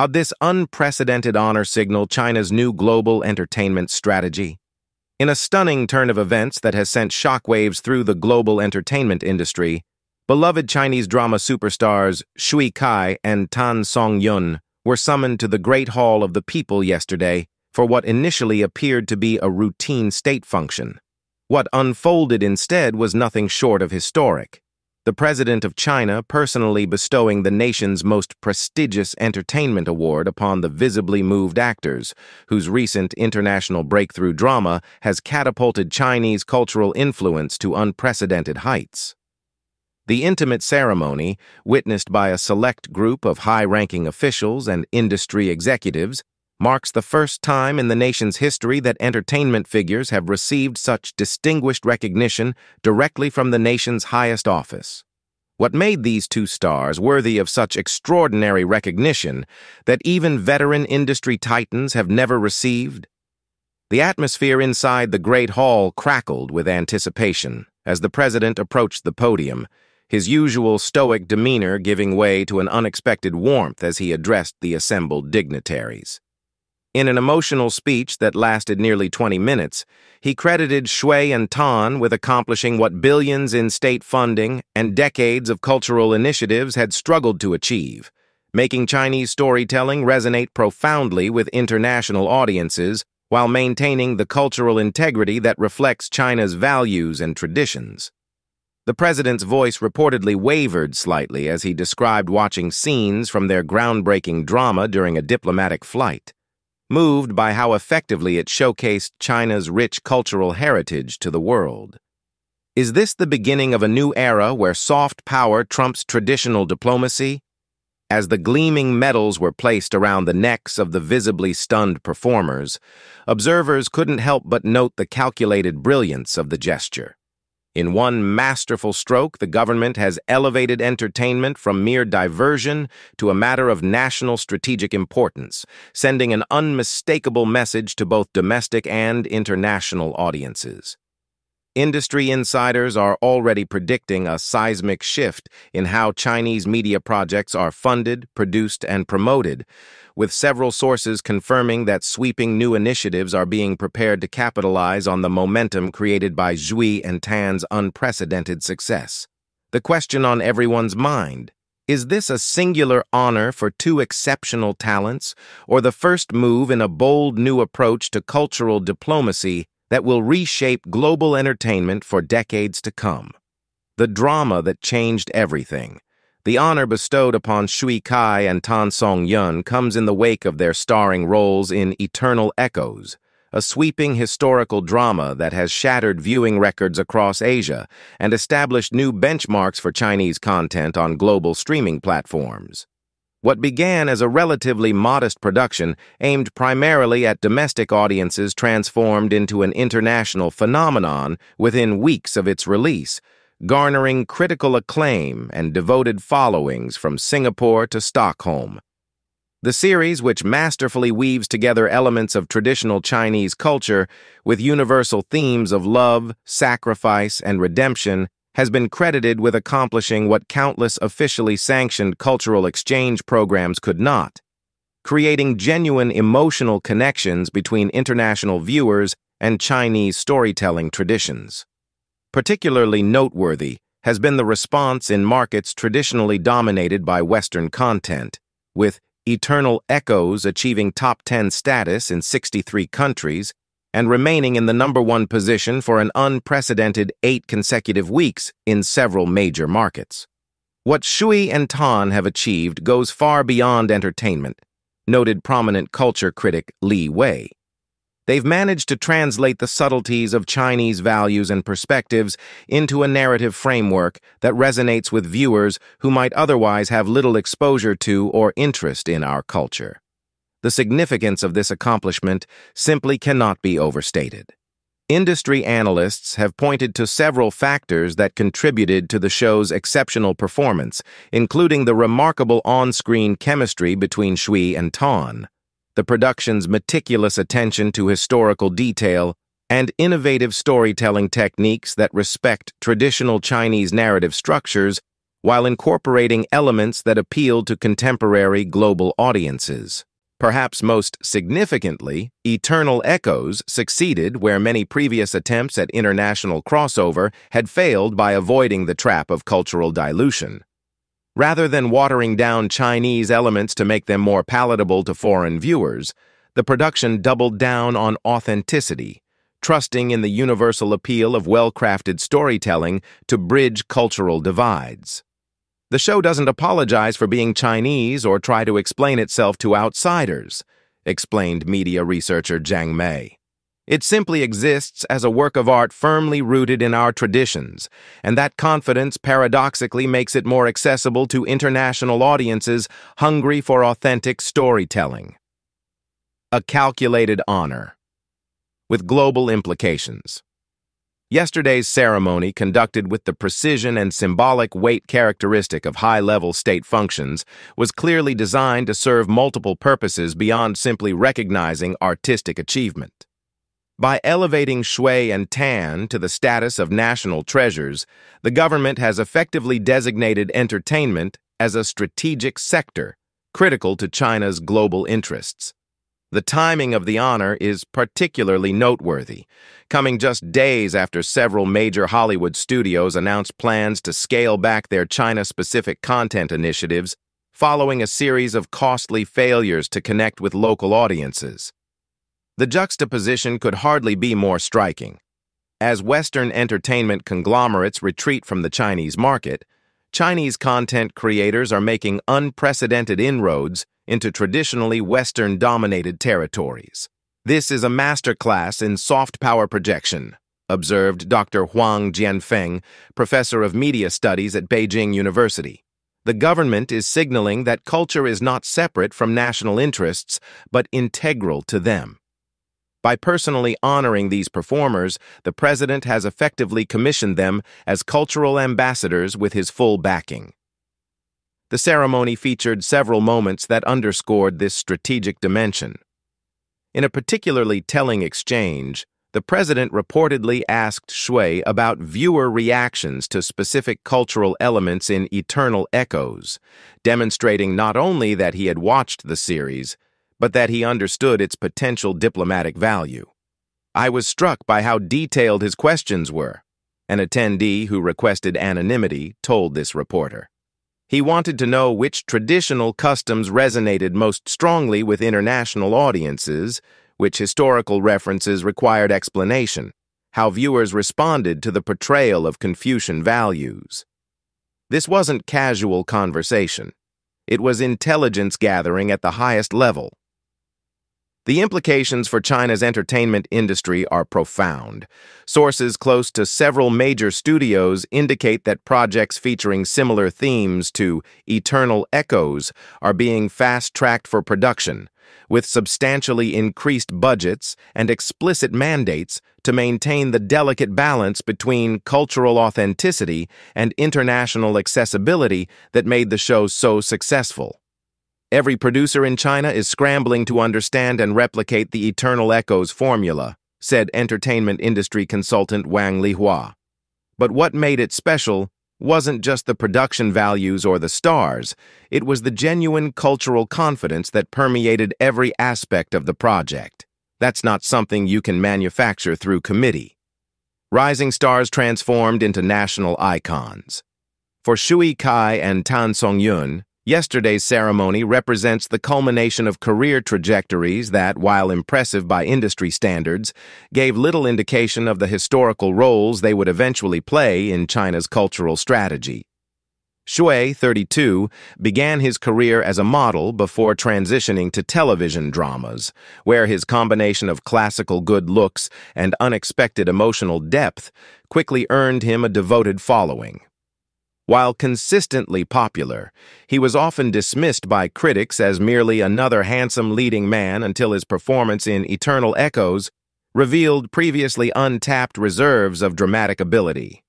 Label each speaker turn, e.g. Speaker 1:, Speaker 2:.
Speaker 1: This unprecedented honor signal China's new global entertainment strategy. In a stunning turn of events that has sent shockwaves through the global entertainment industry, beloved Chinese drama superstars Shui Kai and Tan Songyun were summoned to the Great Hall of the People yesterday for what initially appeared to be a routine state function. What unfolded instead was nothing short of historic. The President of China personally bestowing the nation's most prestigious entertainment award upon the visibly moved actors, whose recent international breakthrough drama has catapulted Chinese cultural influence to unprecedented heights. The intimate ceremony, witnessed by a select group of high-ranking officials and industry executives, marks the first time in the nation's history that entertainment figures have received such distinguished recognition directly from the nation's highest office. What made these two stars worthy of such extraordinary recognition that even veteran industry titans have never received? The atmosphere inside the Great Hall crackled with anticipation as the president approached the podium, his usual stoic demeanor giving way to an unexpected warmth as he addressed the assembled dignitaries. In an emotional speech that lasted nearly 20 minutes, he credited Shui and Tan with accomplishing what billions in state funding and decades of cultural initiatives had struggled to achieve, making Chinese storytelling resonate profoundly with international audiences while maintaining the cultural integrity that reflects China's values and traditions. The president's voice reportedly wavered slightly as he described watching scenes from their groundbreaking drama during a diplomatic flight, moved by how effectively it showcased China's rich cultural heritage to the world. Is this the beginning of a new era where soft power trumps traditional diplomacy? As the gleaming medals were placed around the necks of the visibly stunned performers, observers couldn't help but note the calculated brilliance of the gesture. In one masterful stroke, the government has elevated entertainment from mere diversion to a matter of national strategic importance, sending an unmistakable message to both domestic and international audiences. Industry insiders are already predicting a seismic shift in how Chinese media projects are funded, produced, and promoted, with several sources confirming that sweeping new initiatives are being prepared to capitalize on the momentum created by Shui and Tan's unprecedented success. The question on everyone's mind: is this a singular honor for two exceptional talents, or the first move in a bold new approach to cultural diplomacy that will reshape global entertainment for decades to come? The drama that changed everything. The honor bestowed upon Shui Kai and Tan Songyun comes in the wake of their starring roles in Eternal Echoes, a sweeping historical drama that has shattered viewing records across Asia and established new benchmarks for Chinese content on global streaming platforms. What began as a relatively modest production aimed primarily at domestic audiences transformed into an international phenomenon within weeks of its release, garnering critical acclaim and devoted followings from Singapore to Stockholm. The series, which masterfully weaves together elements of traditional Chinese culture with universal themes of love, sacrifice, and redemption, has been credited with accomplishing what countless officially sanctioned cultural exchange programs could not, creating genuine emotional connections between international viewers and Chinese storytelling traditions. Particularly noteworthy has been the response in markets traditionally dominated by Western content, with Eternal Echoes achieving top 10 status in 63 countries and remaining in the #1 position for an unprecedented 8 consecutive weeks in several major markets. What Shui and Tan have achieved goes far beyond entertainment, noted prominent culture critic Li Wei. They've managed to translate the subtleties of Chinese values and perspectives into a narrative framework that resonates with viewers who might otherwise have little exposure to or interest in our culture. The significance of this accomplishment simply cannot be overstated. Industry analysts have pointed to several factors that contributed to the show's exceptional performance, including the remarkable on-screen chemistry between Shui and Tan, the production's meticulous attention to historical detail, and innovative storytelling techniques that respect traditional Chinese narrative structures while incorporating elements that appealed to contemporary global audiences. Perhaps most significantly, Eternal Echoes succeeded where many previous attempts at international crossover had failed by avoiding the trap of cultural dilution. Rather than watering down Chinese elements to make them more palatable to foreign viewers, the production doubled down on authenticity, trusting in the universal appeal of well-crafted storytelling to bridge cultural divides. The show doesn't apologize for being Chinese or try to explain itself to outsiders, explained media researcher Zhang Mei. It simply exists as a work of art firmly rooted in our traditions, and that confidence paradoxically makes it more accessible to international audiences hungry for authentic storytelling. A calculated honor, with global implications. Yesterday's ceremony, conducted with the precision and symbolic weight characteristic of high-level state functions, was clearly designed to serve multiple purposes beyond simply recognizing artistic achievement. By elevating Shui and Tan to the status of national treasures, the government has effectively designated entertainment as a strategic sector, critical to China's global interests. The timing of the honor is particularly noteworthy, coming just days after several major Hollywood studios announced plans to scale back their China-specific content initiatives following a series of costly failures to connect with local audiences. The juxtaposition could hardly be more striking. As Western entertainment conglomerates retreat from the Chinese market, Chinese content creators are making unprecedented inroads into traditionally Western-dominated territories. This is a masterclass in soft power projection, observed Dr. Huang Jianfeng, professor of media studies at Beijing University. The government is signaling that culture is not separate from national interests, but integral to them. By personally honoring these performers, the president has effectively commissioned them as cultural ambassadors with his full backing. The ceremony featured several moments that underscored this strategic dimension. In a particularly telling exchange, the president reportedly asked Shui about viewer reactions to specific cultural elements in Eternal Echoes, demonstrating not only that he had watched the series, but that he understood its potential diplomatic value. "I was struck by how detailed his questions were," an attendee who requested anonymity told this reporter. He wanted to know which traditional customs resonated most strongly with international audiences, which historical references required explanation, how viewers responded to the portrayal of Confucian values. This wasn't casual conversation. It was intelligence gathering at the highest level. The implications for China's entertainment industry are profound. Sources close to several major studios indicate that projects featuring similar themes to Eternal Echoes are being fast-tracked for production, with substantially increased budgets and explicit mandates to maintain the delicate balance between cultural authenticity and international accessibility that made the show so successful. Every producer in China is scrambling to understand and replicate the Eternal Echoes formula, said entertainment industry consultant Wang Lihua. But what made it special wasn't just the production values or the stars, it was the genuine cultural confidence that permeated every aspect of the project. That's not something you can manufacture through committee. Rising stars transformed into national icons. For Shui Kai and Tan Songyun, yesterday's ceremony represents the culmination of career trajectories that, while impressive by industry standards, gave little indication of the historical roles they would eventually play in China's cultural strategy. Shui, 32, began his career as a model before transitioning to television dramas, where his combination of classical good looks and unexpected emotional depth quickly earned him a devoted following. While consistently popular, he was often dismissed by critics as merely another handsome leading man until his performance in Eternal Echoes revealed previously untapped reserves of dramatic ability.